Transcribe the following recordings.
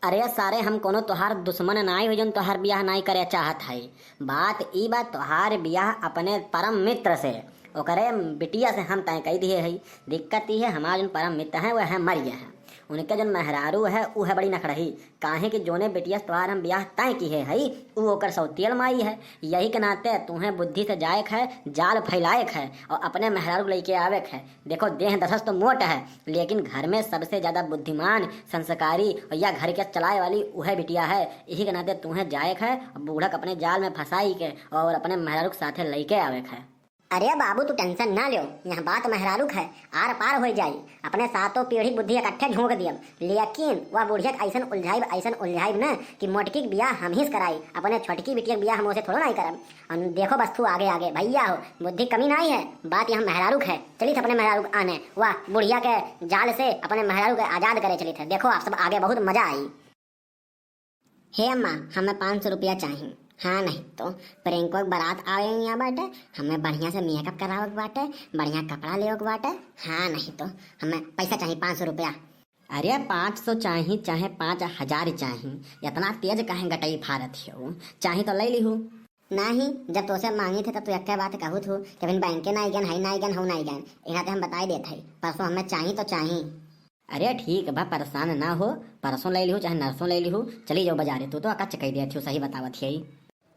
अरे सारे हम कोनो तोहार दुश्मन नाई हो जन तोहार बियाह नाई करे चाहत है। बात ई बात तोहार बियाह अपने परम मित्र से ओकरे बिटिया से हम तय कही दिए है। दिक्कत ई है हमार जन परम मित्र है वह है मरिए हैं। उनके जन मेहरारू है ऊ है बड़ी नखड़ही। काहे कि जोने बिटिया से तोहार हम बियाह तय किए है ऊ ओकर सौतियल माई है। यही के नाते तुम्हें बुद्धि से जायक है, जाल फैलायक है और अपने मेहरारू लेके आवक है। देखो देह दसस तो मोट है लेकिन घर में सबसे ज्यादा बुद्धिमान संस्कारी और या घर के चलाए वाली वह बिटिया है। यही के नाते तुम्हें जायक है और बूढ़क अपने जाल में फंसाई के और अपने मेहरारू के साथे लेके आवक है। अरे बाबू तू टेंशन ना लो, यहाँ बात मेहरारू है आर पार हो जाई। अपने सातों पीढ़ी बुद्धि इकट्ठे झोंक दियम, लेकिन वह बुढ़िया ऐसन उलझाइब न कि मोटकी के बियाह हम ही कराई। अपने छोटकी बिटिया के बियाह हम उसे थोड़ा नहीं करम। देखो बस तू आगे आगे भैया हो, बुद्धि कमी नहीं है। बात यहाँ मेहरारू है, चलित अपने मेहरारू आने वह बुढ़िया के जाल से अपने मेहरारू के आजाद करे चलित है। देखो आप सब आगे बहुत मजा आई। हे अम्मा हमें 500 रुपया चाहिए। हाँ नहीं तो प्रियंका की बारात आवे यहाँ बाटे, हमें बढ़िया से मेकअप करावे के बाटे, बढ़िया कपड़ा लेवे के बाटे। हाँ नहीं तो हमें पैसा चाहिए 500 रुपया। अरे 500 चाहिए चाहे 5000 चाहिए, इतना तेज काहे गटई फारत हो? चाहिए तो ले लिहू। नहीं जब तो से मांगी थे तब तो एक बात कहू थू कि फिर बैंक के नहीं गन है नहीं गन हो नहीं गन यहाँ हम बताई देते है। परसों हमें चाहिए तो चाहिए। अरे ठीक बा परेशान ना हो, परसों ले लिहू चाहे नरसों ले लिहू। चली जाओ बाजारे, तू तो अकच कही दे सही बतावत है।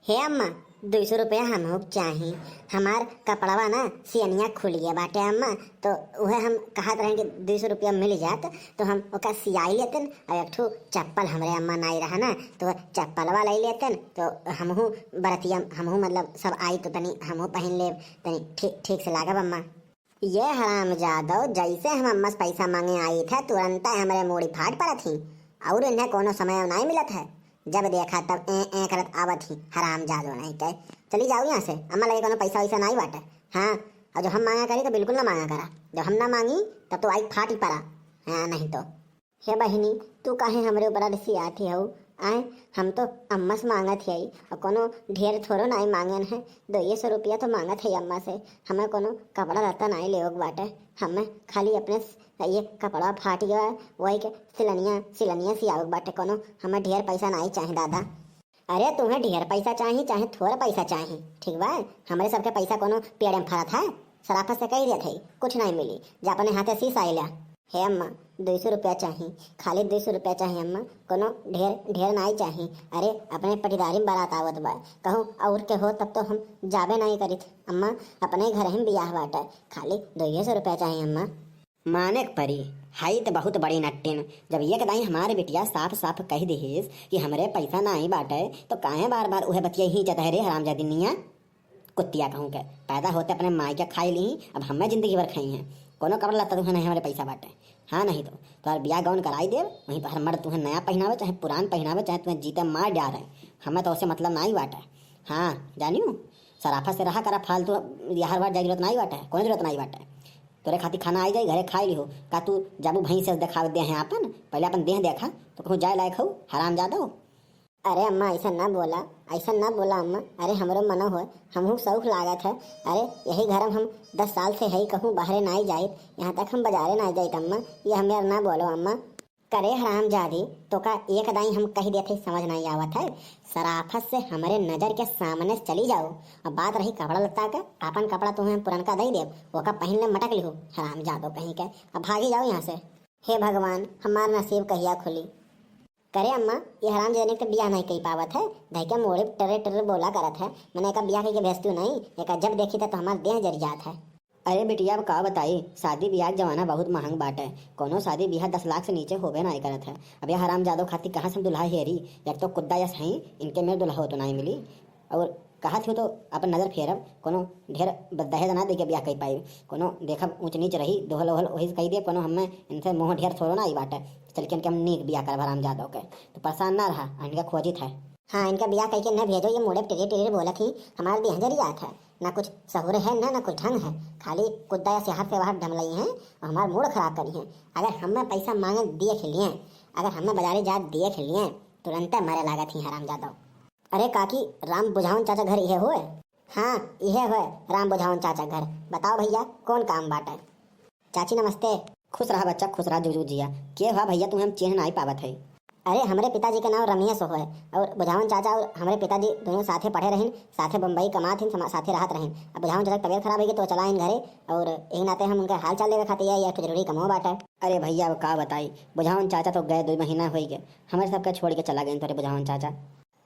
हे अम्मा 200 रुपया हम चाहिए। हमार कपड़वा ना सियनिया खुलिए बाटे अम्मा, तो वह हम कहत रहे कि 200 रुपया मिल जात तो हम ओका सियाई लेतन और एक ठो चप्पल हमरे अम्मा नहीं रहा ना तो चप्पलवा ले लेतन तो हमहू बरतिया हमहू मतलब सब आई तो तनी हमहू पहन ले तनी ठीक ठीक से लागब अम्मा। ये हराम जादव जैसे हम अम्मा से पैसा मांगे आई थे तुरंत हमारे मूड़ी फाट पड़ा थी और इन्हें कोनो समय नहीं मिलत है। जब देखा तब ए करत आवत ही हराम जादो नहीं कह। चली जाओ यहाँ से, अम्मा लगे कोनो पैसा वैसा नहीं बाटे। हाँ और जो हम मांगा करी तो बिल्कुल ना मांगा करा, जब हम ना मांगी तब तो आई फाट ही पड़ा। हाँ नहीं तो हे बहिनी तू काहे हमरे ऊपर रिसी आती हो? आए हम तो अम्मा से मांगा थे और कोनो ढेर थोड़ो नहीं मांगन है। 200 रुपया तो मांगा थे अम्मा से। हमें कोनो कपड़ा लत्ता नहीं ले बाटे, हमें खाली अपने ये कपड़ा फाट गया है वही के सिलनिया सियावक बाटे। कोनो हमें ढेर पैसा नहीं चाहिए दादा। अरे तुम्हें ढेर पैसा चाहिए चाहे थोड़ा पैसा चाहिए ठीक बा, हमारे सबके पैसा कोनो पेड़ में फरत है। सराफत से कही देते कुछ नहीं मिली, जा अपने हाथे शीश आइला। हे अम्मा 200 रुपया चाहिए, खाली 200 रुपया चाहिए अम्मा, कोनो ढेर नहीं चाहिए। अरे अपने पटीदारी में बारात आवत बा, कहूँ और के हो तब तो हम जाबे नहीं करी थे अम्मा, अपने घर ही बियाह बाटे, खाली 200 रुपया चाहिए अम्मा। माने परी हाई तो बहुत बड़ी नट्टिन। जब ये कदाई हमारे बिटिया साफ साफ कह दिहिस कि हमरे पैसा नहीं बाटे तो काहे बार बार उहे बतिया ही जतह रे हराम जादिनिया कुत्तिया कहूँ के। पैदा होते अपने माई के खाई ली, अब हमें जिंदगी भर खाई हैं। कोनो कपड़ा लत्ता तुम्हें नहीं हमारे पैसा बाटे। हाँ नहीं तो तुम्हारा बियाह गौन कराई दे, वहीं तो हर मर्द तुम्हें नया पहनावे चाहे पुरान पहनावे चाहे तुम्हें जीते मार डाल रहे, हमें तो उससे मतलब नहीं बाटे। हाँ जानियो सराफत से रहा करा, फालतू हर बार जरूरत नहीं बाटे, कोई जरूरत नहीं बाटे। तोरे खातिर खाना आई जाए घरे खाई लिहो का तू जाबू भई से देखावे दे हैं अपन, पहले अपन देह देखा तो कहूँ जाए लायक हो हराम जादो। अरे अम्मा ऐसा ना बोला, ऐसा ना बोला अम्मा। अरे हमरो मनो हो हमहू शौक लागत है। अरे यही घर हम 10 साल से है कहूँ बाहर नहीं जाए, यहाँ तक हम बाजारे नहीं जाए अम्मा, ये हमें ना बोलो अम्मा। करे हराम जादी तो का एक दाई हम कही देते समझ नहीं आवत है। सराफत से हमारे नजर के सामने चली जाओ। अब बात रही कपड़ा लत्ता का, अपन कपड़ा तुम्हें पुरनका दे दे वो का पहन ले मटक लिहो हराम जादो कहीं के। अब भागी जाओ यहाँ से। हे भगवान हमार नसीब कहिया खुली। करे अम्मा ये हराम जाने के बियाह नहीं कही पावत है, धैके मोड़े टरे बोला करत है। मैंने एक बियाह के भेजती नहीं, एक जब देखी था तो हमारा देह जर जात है। अरे बेटिया अब का बताई, शादी ब्याह के जमाना बहुत महंग बाटे, कोनो शादी ब्याह 10 लाख से नीचे होबे नहीं करत है। अब यह हराम जादो खातिर कहाँ से दुल्हा हेरी, एक तो कुद्दा यस हैं इनके में दुल्हा हो तो नहीं मिली, और कहा थी तो अपन नजर फेरब कोनो ढेर दहेज ना दे के ब्याह कही पाई, कोनो देखब ऊंच नीच रही दोहल ओहल वही कही दे, कोनो हमें इनसे मोह ढेर थोड़ो ना आई बाटे। चल के इनके हम नीक ब्याह कर हराम जादो के तो परेशान ना रहा, इनका खोजित है। हाँ इनका बियाह कह के न भेजो, ये मोड़े टेढ़े बोला थी हमारे देह जरी जात है, ना कुछ सहूर है ना कुछ ढंग है, खाली कुद्दा या सेहत से बाहर ढमलई हैं और हमारा मूड खराब करी हैं। अगर हमें पैसा मांगे दिए खिलिए, अगर हमें बाजारे जा दिए खिलिए तुरंत मरे लागत ही हराम जादो। अरे काकी राम बुझावन चाचा घर यह हुए? हाँ यह हुए राम बुझावन चाचा घर। बताओ भैया कौन काम बाटे? चाची नमस्ते। खुश रहा बच्चा खुश रहा जुजू जिया। के हुआ भैया तुम्हें हम चिन्ह नहीं पावत है? अरे हमारे पिताजी के नाम रमेश है और बुझावन चाचा और हमारे पिताजी दोनों साथे पढ़े रहें, साथे बम्बई कमात हिन, साथे रहत रहें। अब बुझावन चाचा की तबीयत खराब है तो चला इन घरे और एक नाते हम उनका हाल चाल लेवे खातिर या तो जरूरी कमो बाटा। अरे भैया अब का बताई, बुझावन चाचा तो गए 2 महीना हो गए, हमारे सबके छोड़ के चला गए तोरे बुझावन चाचा।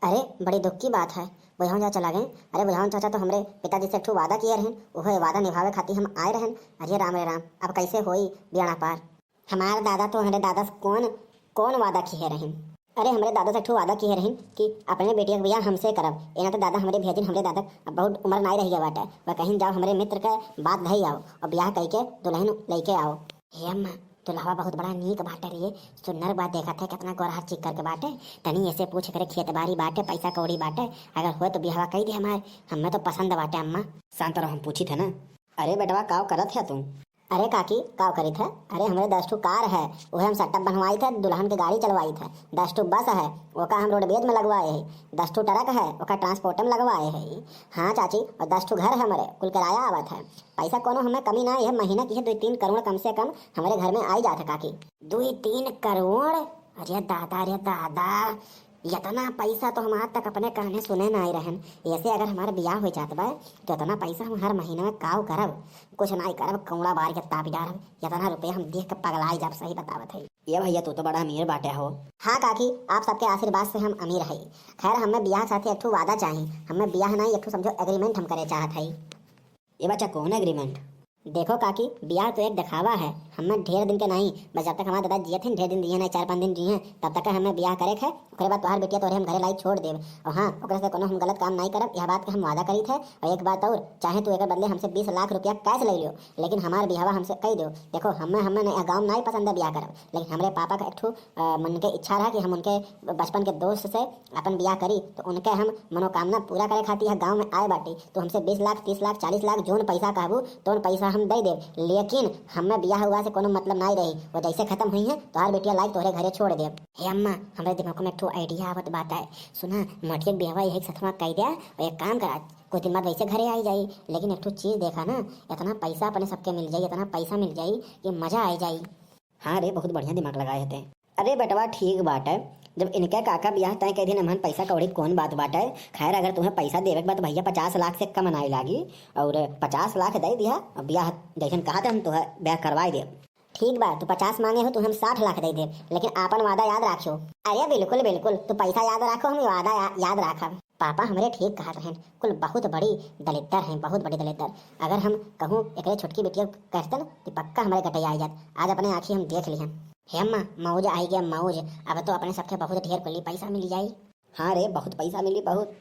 अरे बड़ी दुख की बात है, बुझावन चाचा चला गए। अरे बुझावन चाचा तो हमारे पिताजी से एक वादा किए रहें, वह वादा निभावे खातिर हम आए रहें। अरे राम रे राम, अब कैसे होई बेड़ा पार। हमारे दादा तो हमारे दादा से कौन वादा किए रहें। अरे हमारे दादा से वादा किए रहें कि अपने बेटिया का ब्याह हमसे करब। एना तो दादा हमारे भेजिन, हमारे दादा अब बहुत उम्र नहीं रही गया बाटे, वह कहीं जाओ हमारे मित्र के बात धई आओ और ब्याह कह के दुल्हन लेके आओ। हे अम्मा दुल्हवा बहुत बड़ा नीक बाटे रही, सुंदर बात देखा था कितना गोरहा चिक करके बाटे। तनी ऐसे पूछ करे खेत बाड़ी बाटे, पैसा कौड़ी बाटे, अगर हो तो ब्याह कही दे हमारे, हमें तो पसंद बाटे अम्मा। शांत रहो, हम पूछी थे ना। अरे बेटवा काव करत है तुम? अरे काकी काव करी थे? अरे हमारे 10 ठो कार है, वह हम सेटअप बनवाई थे, दुल्हन की गाड़ी चलवाई थे। 10 ठो बस है, वो का हम रोडवेज में लगवाए है। 10 ठो ट्रक है, वो का ट्रांसपोर्ट में लगवाए है। हाँ चाची, और 10 ठो घर है हमारे, कुल किराया आवत है। पैसा कोनो हमें कमी ना है, महीना की है 2-3 करोड़ कम से कम हमारे घर में आई जाते काकी। 2-3 करोड़? अरे दादा इतना पैसा तो हम आज तक अपने कहने सुने ना आई रहन। ऐसे अगर हमारा ब्याह हो जाता बा तो इतना पैसा हम हर महीने में काव करब, कुछ नहीं करब, कौड़ा बार के तापी डारब। इतना रुपया हम देख के पगलाई जब, सही बतावत है। ये भैया तू तो बड़ा अमीर बाटे हो। हाँ काकी, आप सबके आशीर्वाद से हम अमीर है। खैर हमें ब्याह साथे एक ठो वादा चाहिए, हमें ब्याह नहीं एक ठो समझो एग्रीमेंट हम करे चाहत है। ये बच्चा कौन एग्रीमेंट? देखो काकी, ब्याह तो एक दिखावा है, हमें ढेर दिन के नहीं, बस जब तक हमारे दादा जिये थे ढेर दिन जिये नहीं, 4-5 दिन जिये, तब तक हमें ब्याह करे है। उसके बाद तोहार बेटिया तोरे हम घरे लाई छोड़ देव। और हाँ, ओकरे से कोनो हम गलत काम नहीं करब, यह बात के हम वादा करी थे। और एक बात और, चाहे तू एक बदले हमसे 20 लाख रुपया कैश ले लियो, लेकिन हमारे ब्याह हमसे कही दो। देखो हमें गाँव नहीं पसंद है ब्याह करब, लेकिन हमारे पापा का एक ठो मन के इच्छा रहा कि हम उनके बचपन के दोस्त से अपन ब्याह करी, तो उनके हम मनोकामना पूरा करे खातिर गाँव में आए बाटी। तो हमसे 20 लाख 30 लाख 40 लाख जोन पैसा कहबू तो पैसा हम दे देव, लेकिन हमें ब्याह हुआ से कोनो मतलब नहीं रही। वो जैसे खत्म हुई है तो हर बेटिया लाइक तोहरे घरे छोड़ दे। हे अम्मा, हमारे दिमाग में एक ठो आइडिया आवत बात है, सुना मटिया ब्याह यही सथमा कह दिया और एक काम करा, कुछ दिन बाद वैसे घरे आई जाई, लेकिन एक ठो चीज देखा ना, इतना पैसा अपने सबके मिल जाई, इतना पैसा मिल जाई कि मजा आ जाई। हाँ रे, बहुत बढ़िया दिमाग लगाए थे। अरे बेटवा ठीक बात है, जब इनके काका ब्याह तय कह दिन हमन पैसा कौड़ी कौन बात बाटे। खैर अगर तुम्हें पैसा देवे के बाद भैया 50 लाख से कम नहीं लागी, और 50 लाख दे दिया और ब्याह जैसन कहा हम तो ब्याह करवाई दे। ठीक बा, तू 50 मांगे हो तो हम 60 लाख दे दे, लेकिन आपन वादा याद रखियो। अरे बिल्कुल बिल्कुल, तू पैसा याद रखो, हम वादा याद रखब। पापा हमारे ठीक कहत रहें, कुल बहुत बड़ी दलिद्दर हैं, बहुत बड़ी दलिद्दर। अगर हम कहूँ एक छोटकी बेटिया कहते ना तो पक्का हमारे गटैया आई जात। आज अपने आँखी हम देख लिया। हे अम्मा, मौज आई गया मौज, अब तो अपने सबके बहुत ढेर कुली पैसा मिल जाई। हाँ रे, बहुत पैसा मिली बहुत।